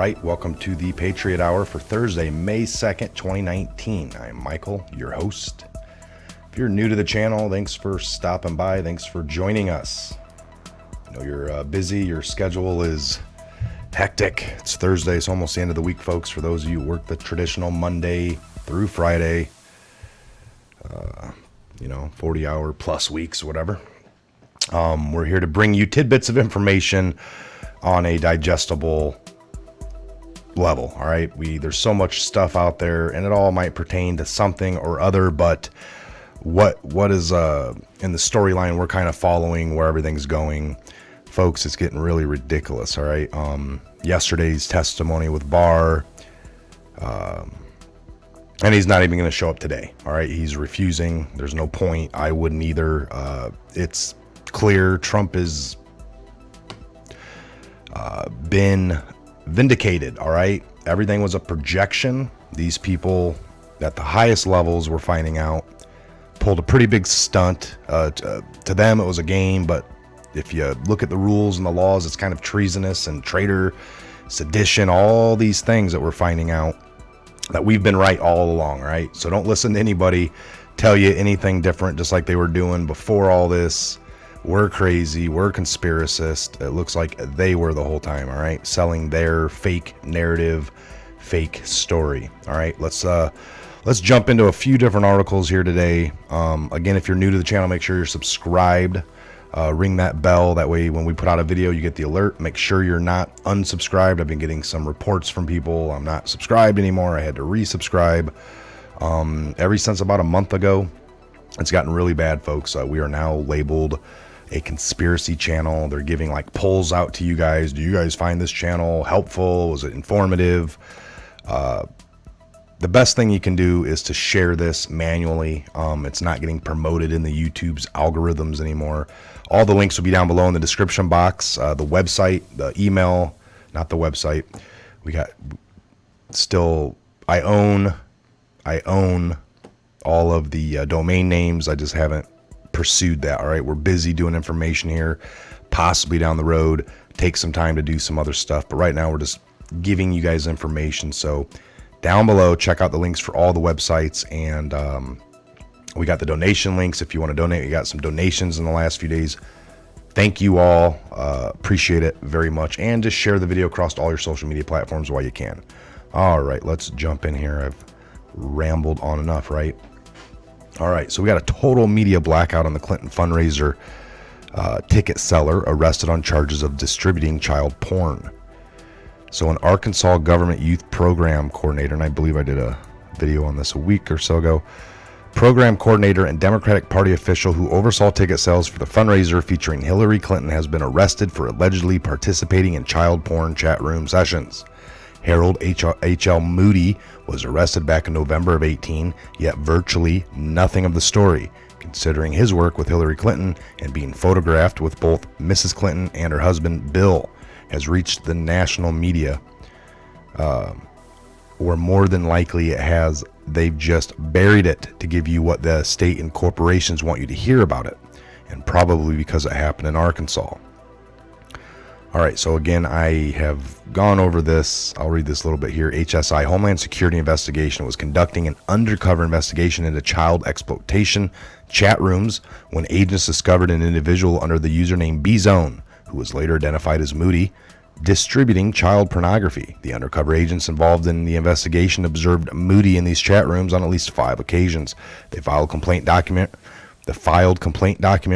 l.ight. Welcome to the Patriot Hour for Thursday, May 2nd, 2019. I'm Michael, your host. If you're new to the channel, thanks for stopping by. Thanks for joining us. I know you're busy. Your schedule is hectic. It's Thursday. It's almost the end of the week, folks. For those of you who work the traditional Monday through Friday, 40-hour plus weeks, whatever. We're here to bring you tidbits of information on a digestible level. All right. There's so much stuff out there and it all might pertain to something or other, but what is in the storyline we're kind of following, where everything's going, folks, it's getting really ridiculous. All right. Yesterday's testimony with Barr, and he's not even going to show up today. All right. He's refusing. There's no point. I wouldn't either. It's clear Trump is been vindicated. All right. Everything was a projection. These people at the highest levels, we're finding out, pulled a pretty big stunt. To them, it was a game, but if you look at the rules and the laws, it's kind of treasonous and traitor, sedition, all these things that we're finding out that we've been right all along. Right. So don't listen to anybody tell you anything different, just like they were doing before all this. We're crazy. We're conspiracists. It looks like they were the whole time. All right. Selling their fake narrative, fake story. All right. Let's jump into a few different articles here today. Again, if you're new to the channel, make sure you're subscribed. Ring that bell. That way, when we put out a video, you get the alert. Make sure you're not unsubscribed. I've been getting some reports from people. I'm not subscribed anymore. I had to resubscribe. Ever since about a month ago, it's gotten really bad, folks. We are now labeled a conspiracy channel. They're giving like polls out to you guys. Do you guys find this channel helpful? Was it informative? The best thing you can do is to share this manually. It's not getting promoted in the YouTube's algorithms anymore. All the links will be down below in the description box. The website, the email, not the website. I own all of the domain names. I just haven't pursued that. All right. We're busy doing information here, possibly down the road, take some time to do some other stuff. But right now we're just giving you guys information. So down below, check out the links for all the websites. And we got the donation links. If you want to donate, we got some donations in the last few days. Thank you all. Appreciate it very much. And just share the video across all your social media platforms while you can. All right, let's jump in here. I've rambled on enough, right? All right, so we got a total media blackout on the Clinton fundraiser ticket seller arrested on charges of distributing child porn. So an Arkansas government youth program coordinator, and I believe I did a video on this a week or so ago, program coordinator and Democratic Party official who oversaw ticket sales for the fundraiser featuring Hillary Clinton has been arrested for allegedly participating in child porn chat room sessions. Harold H.L. Moody was arrested back in November of 2018, yet virtually nothing of the story, considering his work with Hillary Clinton and being photographed with both Mrs. Clinton and her husband, Bill, has reached the national media, or more than likely it has. They've just buried it to give you what the state and corporations want you to hear about it, and probably because it happened in Arkansas. All right, so again, I have gone over this. I'll read this a little bit here. HSI, Homeland Security Investigation, was conducting an undercover investigation into child exploitation chat rooms when agents discovered an individual under the username B-Zone, who was later identified as Moody, distributing child pornography. The undercover agents involved in the investigation observed Moody in these chat rooms on at least 5 occasions. The filed complaint document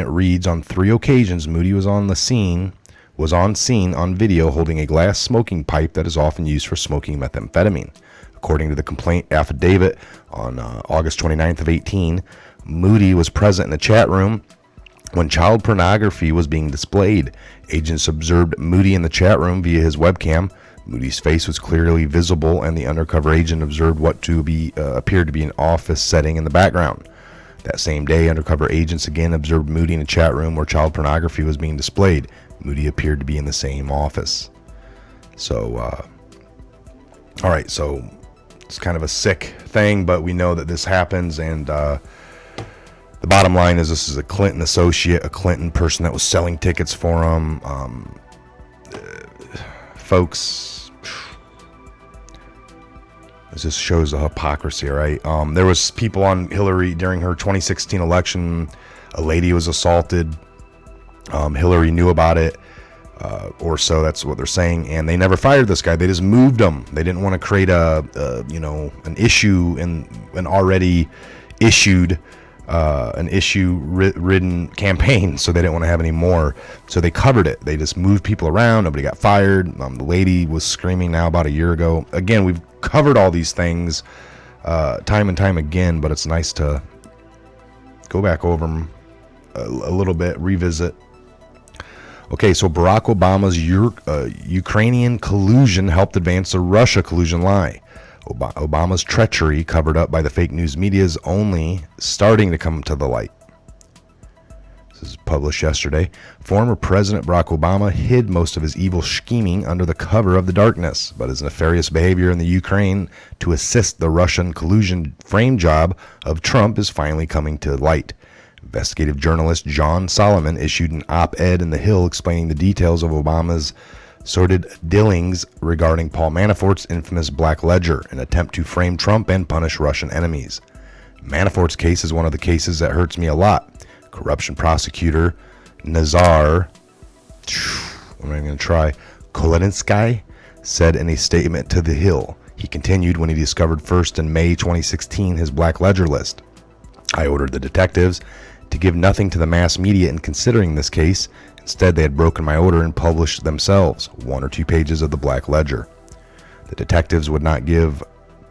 reads, on 3 occasions, Moody was on scene on video holding a glass smoking pipe that is often used for smoking methamphetamine. According to the complaint affidavit on August 29th of 2018, Moody was present in the chat room when child pornography was being displayed. Agents observed Moody in the chat room via his webcam. Moody's face was clearly visible, and the undercover agent observed what appeared to be an office setting in the background. That same day, undercover agents again observed Moody in a chat room where child pornography was being displayed. Moody appeared to be in the same office. So, all right, so it's kind of a sick thing, but we know that this happens, and the bottom line is this is a Clinton associate, a Clinton person that was selling tickets for him. Folks, This just shows the hypocrisy, right? There was people on Hillary during her 2016 election. A lady was assaulted. Hillary knew about it, or so that's what they're saying, and they never fired this guy. They just moved him. They didn't want to create an issue in an already issued, an issue-ridden campaign, so they didn't want to have any more. So they covered it. They just moved people around. Nobody got fired. The lady was screaming now about a year ago. Again, we've covered all these things time and time again, but it's nice to go back over them a little bit, revisit. Okay, so Barack Obama's Ukrainian collusion helped advance the Russia collusion lie. Obama's treachery, covered up by the fake news media, is only starting to come to the light. This is published yesterday. Former President Barack Obama hid most of his evil scheming under the cover of the darkness, but his nefarious behavior in the Ukraine to assist the Russian collusion frame job of Trump is finally coming to light. Investigative journalist John Solomon issued an op-ed in The Hill explaining the details of Obama's sordid dealings regarding Paul Manafort's infamous Black Ledger, an attempt to frame Trump and punish Russian enemies. Manafort's case is one of the cases that hurts me a lot. Corruption prosecutor Nazar, I'm not even going to try, Kolodinsky, said in a statement to The Hill. He continued when he discovered first in May 2016 his Black Ledger list. I ordered the detectives to give nothing to the mass media in considering this case. Instead, they had broken my order and published themselves 1 or 2 pages of the Black Ledger. The detectives would not give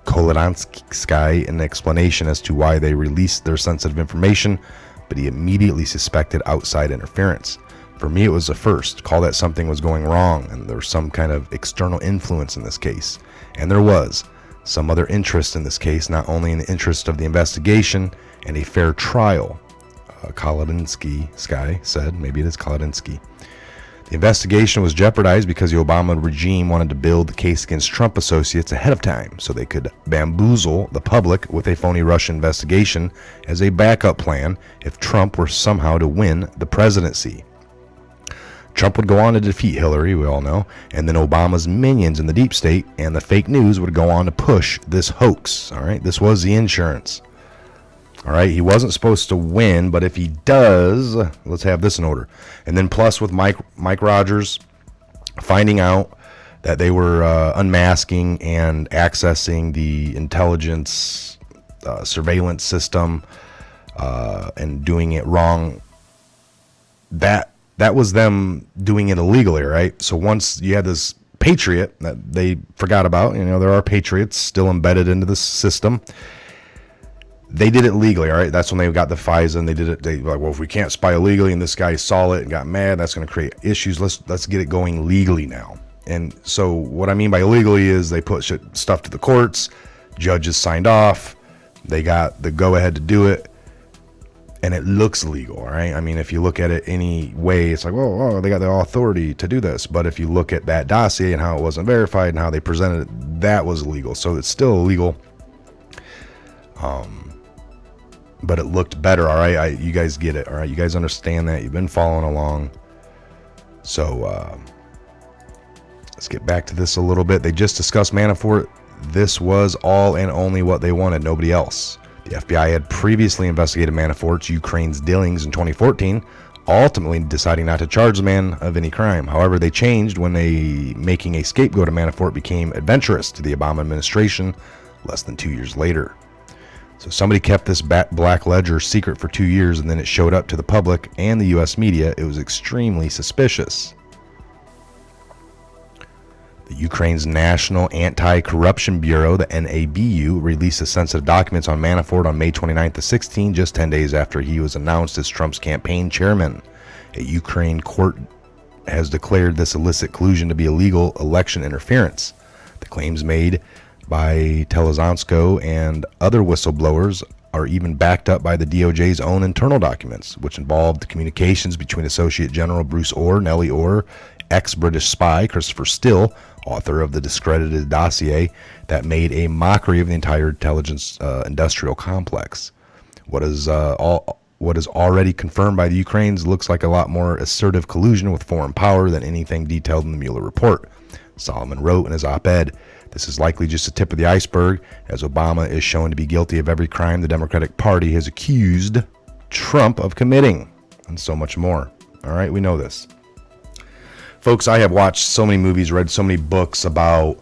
Kolodinsky an explanation as to why they released their sensitive information, but he immediately suspected outside interference. For me, it was a first. Call that something was going wrong, and there was some kind of external influence in this case. And there was some other interest in this case, not only in the interest of the investigation and a fair trial. Kolodinsky said, maybe it is Kolodinsky. The investigation was jeopardized because the Obama regime wanted to build the case against Trump associates ahead of time so they could bamboozle the public with a phony Russian investigation as a backup plan if Trump were somehow to win the presidency. Trump would go on to defeat Hillary, we all know, and then Obama's minions in the deep state and the fake news would go on to push this hoax. All right, this was the insurance. All right, he wasn't supposed to win, but if he does, let's have this in order. And then plus with Mike Rogers finding out that they were unmasking and accessing the intelligence surveillance system and doing it wrong, that was them doing it illegally, right? So once you had this Patriot that they forgot about, there are Patriots still embedded into the system. They did it legally, all right? That's when they got the FISA, and they did it. They were like, well, if we can't spy illegally, and this guy saw it and got mad, that's going to create issues. Let's get it going legally now. And so what I mean by illegally is they put stuff to the courts, judges signed off, they got the go-ahead to do it, and it looks legal, all right? I mean, if you look at it any way, it's like, oh, they got the authority to do this. But if you look at that dossier and how it wasn't verified and how they presented it, that was illegal. So it's still illegal. But it looked better, all right? You guys get it, all right? You guys understand that. You've been following along. So let's get back to this a little bit. They just discussed Manafort. This was all and only what they wanted, nobody else. The FBI had previously investigated Manafort's Ukraine's dealings in 2014, ultimately deciding not to charge the man of any crime. However, they changed when making a scapegoat of Manafort became adventurous to the Obama administration less than 2 years later. So somebody kept this Black Ledger secret for 2 years, and then it showed up to the public and the U.S. media. It was extremely suspicious. The Ukraine's National Anti-Corruption Bureau, the NABU, released the sensitive documents on Manafort on May 29th to 16, just 10 days after he was announced as Trump's campaign chairman. A Ukraine court has declared this illicit collusion to be illegal election interference. The claims made by Telezonsko and other whistleblowers are even backed up by the DOJ's own internal documents, which involved communications between Associate General Bruce Orr, Nellie Orr, ex-British spy Christopher Still, author of the discredited dossier that made a mockery of the entire intelligence industrial complex. What is already confirmed by the Ukrainians looks like a lot more assertive collusion with foreign power than anything detailed in the Mueller report. Solomon wrote in his op-ed, This is likely just a tip of the iceberg, as Obama is shown to be guilty of every crime the Democratic Party has accused Trump of committing, and so much more. All right, we know this. Folks, I have watched so many movies, read so many books about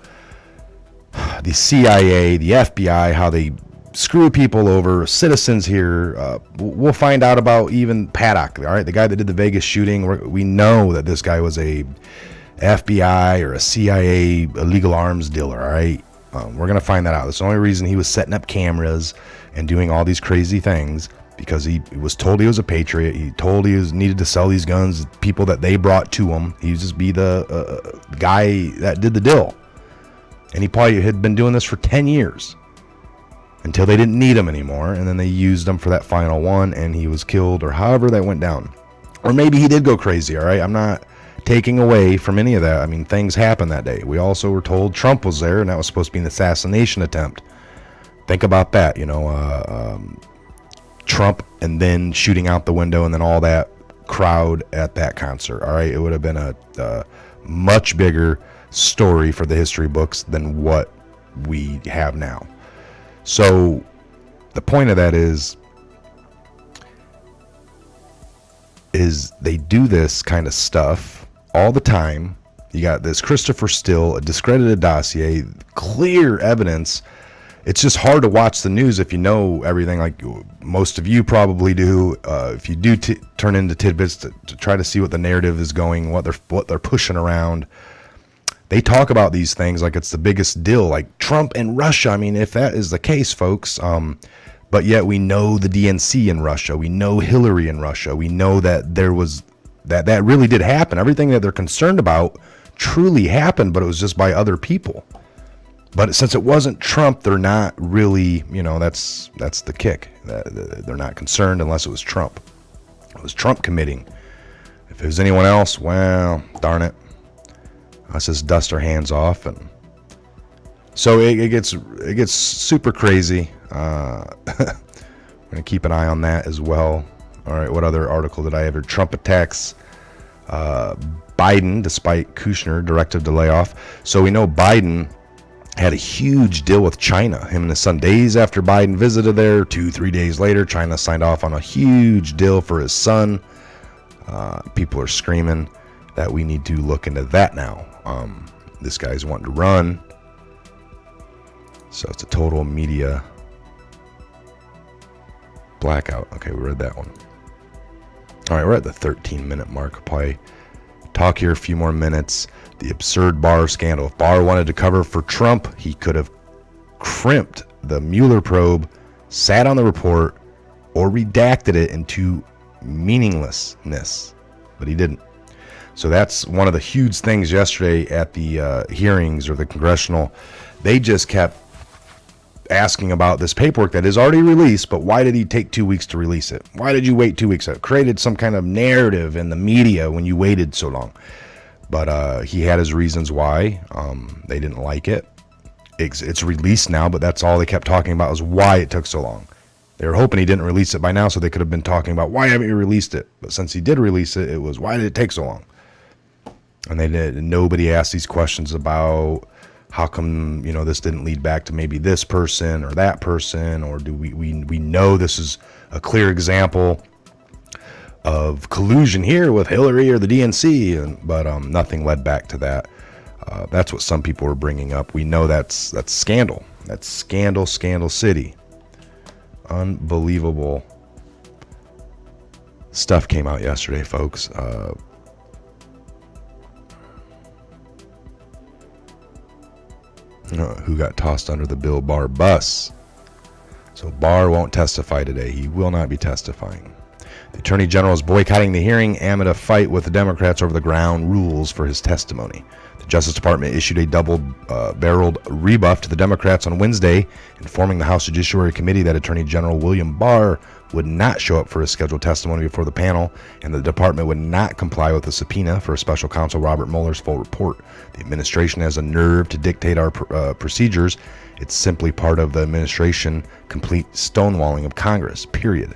the CIA, the FBI, how they screw people over, citizens here. We'll find out about even Paddock, all right, the guy that did the Vegas shooting. We know that this guy was a FBI or a CIA illegal arms dealer, all right? We're going to find that out. That's the only reason he was setting up cameras and doing all these crazy things, because he was told he was a patriot. He told he needed to sell these guns to people that they brought to him. He was just be the guy that did the deal. And he probably had been doing this for 10 years until they didn't need him anymore. And then they used him for that final one, and he was killed, or however that went down. Or maybe he did go crazy, all right? I'm not taking away from any of that. I mean, things happened that day. We also were told Trump was there, and that was supposed to be an assassination attempt. Think about that, Trump and then shooting out the window, and then all that crowd at that concert. All right, it would have been a much bigger story for the history books than what we have now. So the point of that is they do this kind of stuff all the time. You got this Christopher Steele, a discredited dossier, clear evidence. It's just hard to watch the news if you know everything, like most of you probably do. If you do turn into tidbits to try to see what the narrative is going, what they're pushing around. They talk about these things like it's the biggest deal, like Trump and Russia. I mean, if that is the case, folks, but yet we know the DNC in Russia. We know Hillary in Russia. We know that there was that really did happen. Everything that they're concerned about truly happened, but it was just by other people. But since it wasn't Trump, they're not really, that's the kick. They're not concerned unless it was Trump. It was Trump committing. If it was anyone else, well, darn it. Let's just dust our hands off. And so it gets super crazy. We're going to keep an eye on that as well. All right, what other article did I have here? Trump attacks Biden despite Kushner directive to lay off. So we know Biden had a huge deal with China. Him and his son, days after Biden visited there, 2-3 days later, China signed off on a huge deal for his son. People are screaming that we need to look into that now. This guy's wanting to run. So it's a total media blackout. Okay, we read that one. All right, we're at the 13-minute mark. I'll probably talk here a few more minutes. The absurd Barr scandal. If Barr wanted to cover for Trump, he could have crimped the Mueller probe, sat on the report, or redacted it into meaninglessness. But he didn't. So that's one of the huge things yesterday at the hearings or the congressional. They just kept asking about this paperwork that is already released, but why did he take 2 weeks to release it? Why did you wait 2 weeks? It created some kind of narrative in the media when you waited so long. But he had his reasons why. They didn't like it. It's released now, but that's all they kept talking about was why it took so long. They were hoping he didn't release it by now, so they could have been talking about why haven't you released it? But since he did release it, it was why did it take so long? And nobody asked these questions about how come this didn't lead back to maybe this person or that person, or do we know this is a clear example of collusion here with Hillary or the DNC, but nothing led back to that. That's what some people were bringing up. We know that's scandal. That's scandal city. Unbelievable stuff came out yesterday, folks. Who got tossed under the Bill Barr bus. So Barr won't testify today. He will not be testifying. The Attorney General is boycotting the hearing amid a fight with the Democrats over the ground rules for his testimony. The Justice Department issued a double-barreled rebuff to the Democrats on Wednesday, informing the House Judiciary Committee that Attorney General William Barr would not show up for his scheduled testimony before the panel, and the department would not comply with the subpoena for special counsel Robert Mueller's full report. The administration has a nerve to dictate our procedures. It's simply part of the administration complete stonewalling of Congress, period.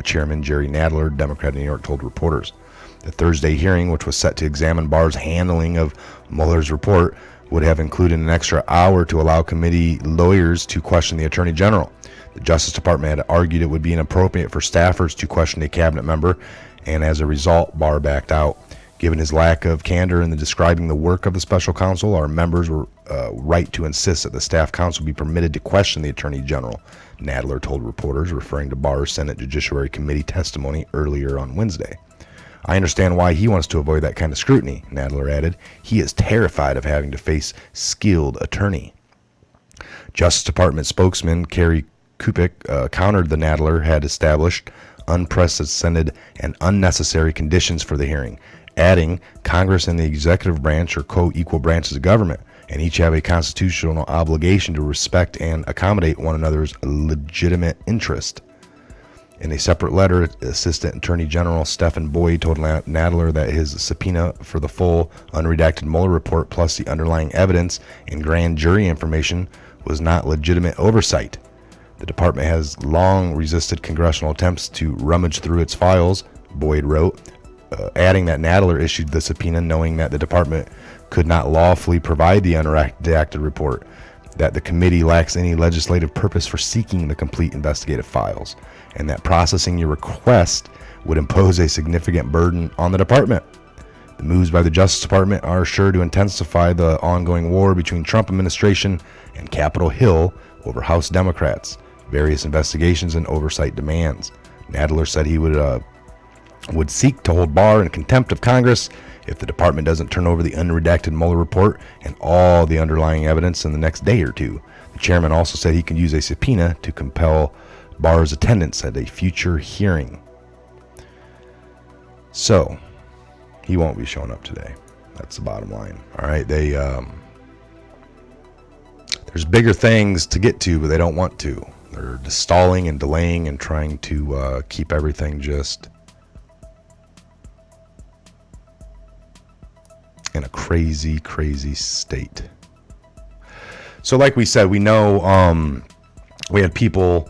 Chairman Jerry Nadler, Democrat of New York, told reporters. The Thursday hearing, which was set to examine Barr's handling of Mueller's report, would have included an extra hour to allow committee lawyers to question the Attorney General. The Justice Department had argued it would be inappropriate for staffers to question a cabinet member, and as a result, Barr backed out. Given his lack of candor in describing the work of the special counsel, our members were right to insist that the staff counsel be permitted to question the Attorney General, Nadler told reporters, referring to Barr's Senate Judiciary Committee testimony earlier on Wednesday. I understand why he wants to avoid that kind of scrutiny, Nadler added. He is terrified of having to face skilled attorney. Justice Department spokesman Kerry Kupik countered the Nadler had established unprecedented and unnecessary conditions for the hearing, adding Congress and the executive branch are co-equal branches of government, and each have a constitutional obligation to respect and accommodate one another's legitimate interest. In a separate letter, Assistant Attorney General Stephen Boyd told Nadler that his subpoena for the full, unredacted Mueller report plus the underlying evidence and grand jury information was not legitimate oversight. The department has long resisted congressional attempts to rummage through its files, Boyd wrote, adding that Nadler issued the subpoena knowing that the department could not lawfully provide the unredacted report, that the committee lacks any legislative purpose for seeking the complete investigative files, and that processing your request would impose a significant burden on the department. The moves by the Justice Department are sure to intensify the ongoing war between Trump administration and Capitol Hill over House Democrats, various investigations and oversight demands. Nadler said he would seek to hold Barr in contempt of Congress if the department doesn't turn over the unredacted Mueller report and all the underlying evidence in the next day or two. The chairman also said he could use a subpoena to compel Barr's attendance at a future hearing. So, he won't be showing up today. That's the bottom line. All right, there's bigger things to get to, but they don't want to. They're just stalling and delaying and trying to keep everything just in a crazy, crazy state. So like we said, we know we had people,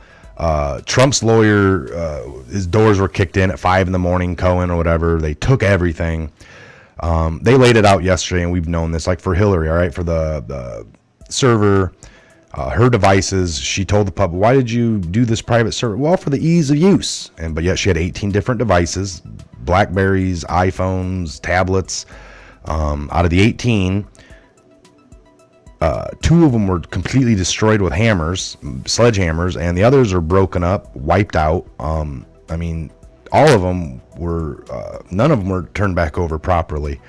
Trump's lawyer, his doors were kicked in at 5 a.m, Cohen or whatever. They took everything. They laid it out yesterday, and we've known this, like for Hillary, all right, for the server, her devices. She told the public, why did you do this private server? Well, for the ease of use. But yet she had 18 different devices, Blackberries, iPhones, tablets. Out of the 18, 2 of them were completely destroyed with sledgehammers, and the others are broken up, wiped out. I mean, all of them were, none of them were turned back over properly.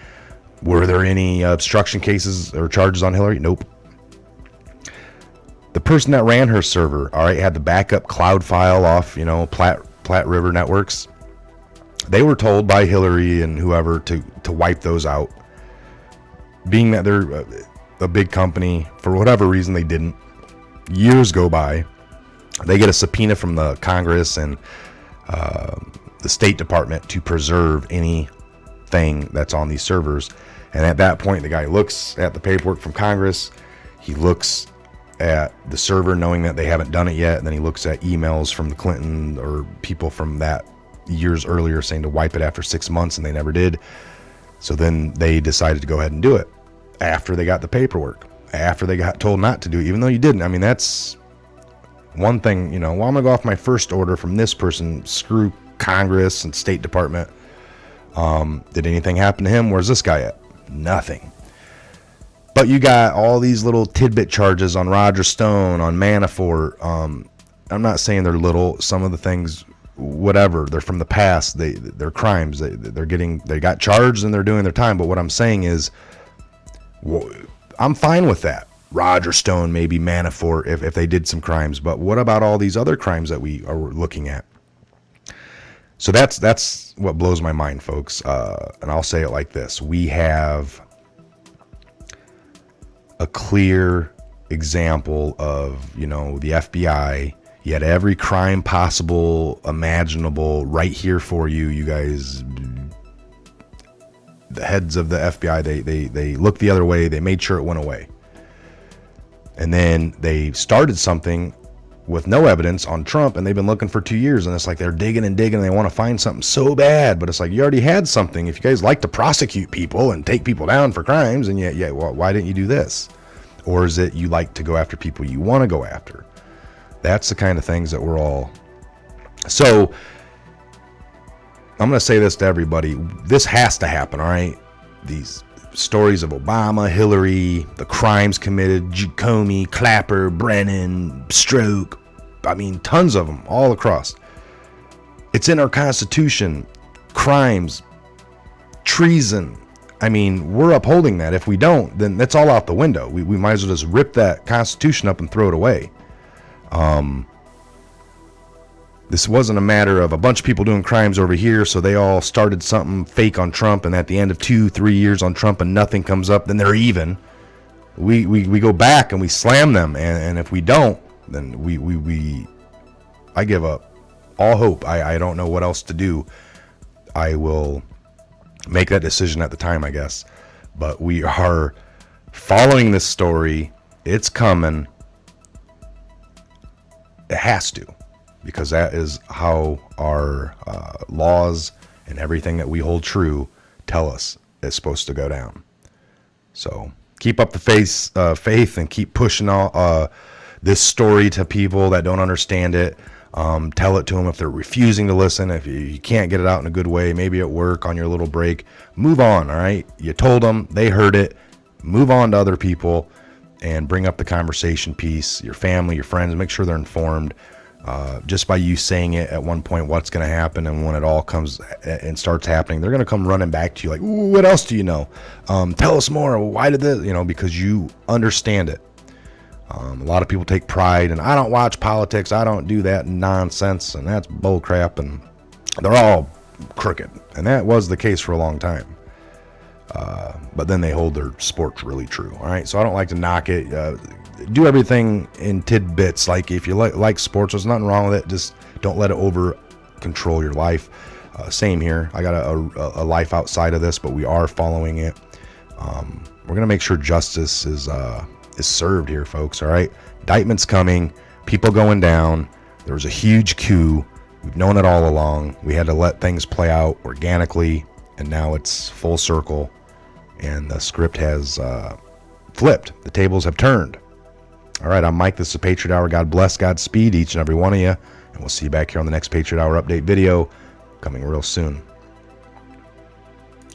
Were there any obstruction cases or charges on Hillary? Nope. The person that ran her server, all right, had the backup cloud file off, Platte River Networks. They were told by Hillary and whoever to wipe those out. Being that they're a big company, for whatever reason they didn't. Years go by. They get a subpoena from the Congress and the State Department to preserve anything that's on these servers. And at that point, the guy looks at the paperwork from Congress. He looks at the server knowing that they haven't done it yet. And then he looks at emails from the Clinton or people from that years earlier saying to wipe it after 6 months, and they never did. So then they decided to go ahead and do it after they got the paperwork, after they got told not to do it, even though you didn't. I mean, that's one thing, well, I'm going to go off my first order from this person. Screw Congress and State Department. Did anything happen to him? Where's this guy at? Nothing. But you got all these little tidbit charges on Roger Stone, on Manafort. I'm not saying they're little. Some of the things, whatever, they're from the past. They're crimes. They got charged and they're doing their time. But what I'm saying is, I'm fine with that. Roger Stone, maybe Manafort, if they did some crimes. But what about all these other crimes that we are looking at? So that's what blows my mind, folks. And I'll say it like this. We have a clear example of, the FBI. You had every crime possible, imaginable right here for you. You guys, the heads of the FBI, they looked the other way. They made sure it went away. And then they started something with no evidence on Trump, and they've been looking for 2 years, and it's like they're digging and digging and they want to find something so bad, but it's like you already had something. If you guys like to prosecute people and take people down for crimes, and yet well, why didn't you do this? Or is it you like to go after people you want to go after? That's the kind of things that we're all... So I'm going to say this to everybody. This has to happen, all right? These stories of Obama, Hillary, the crimes committed, Comey, Clapper, Brennan, Stroke, I mean, tons of them all across. It's in our Constitution. Crimes, treason. I mean, we're upholding that. If we don't, then that's all out the window. We might as well just rip that Constitution up and throw it away. This wasn't a matter of a bunch of people doing crimes over here, so they all started something fake on Trump, and at the end of 2-3 years on Trump and nothing comes up, then they're even. We go back and we slam them, and if we don't, then I give up all hope. I don't know what else to do. I will make that decision at the time, I guess. But we are following this story. It's coming. It has to. Because that is how our laws and everything that we hold true tell us is supposed to go down. So keep up the faith and keep pushing all, this story to people that don't understand it. Tell it to them if they're refusing to listen. If you can't get it out in a good way, maybe at work on your little break, move on, all right? You told them, they heard it. Move on to other people and bring up the conversation piece, your family, your friends, make sure they're informed. Just by you saying it at one point, what's going to happen, and when it all comes and starts happening, they're going to come running back to you like, ooh, what else do you know? Tell us more. Why did this? Because you understand it. A lot of people take pride, and I don't watch politics. I don't do that nonsense, and that's bull crap, and they're all crooked. And that was the case for a long time. But then they hold their sports really true. All right. So I don't like to knock it. Do everything in tidbits. Like if you like sports, there's nothing wrong with it. Just don't let it over control your life. Same here. I got a life outside of this, but we are following it. We're going to make sure justice is served here, folks. All right. Indictment's coming. People going down. There was a huge coup. We've known it all along. We had to let things play out organically, and now it's full circle, and the script has flipped. The tables have turned. All right, I'm Mike. This is Patriot Hour. God bless, Godspeed each and every one of you, and we'll see you back here on the next Patriot Hour update video coming real soon.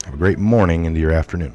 Have a great morning into your afternoon.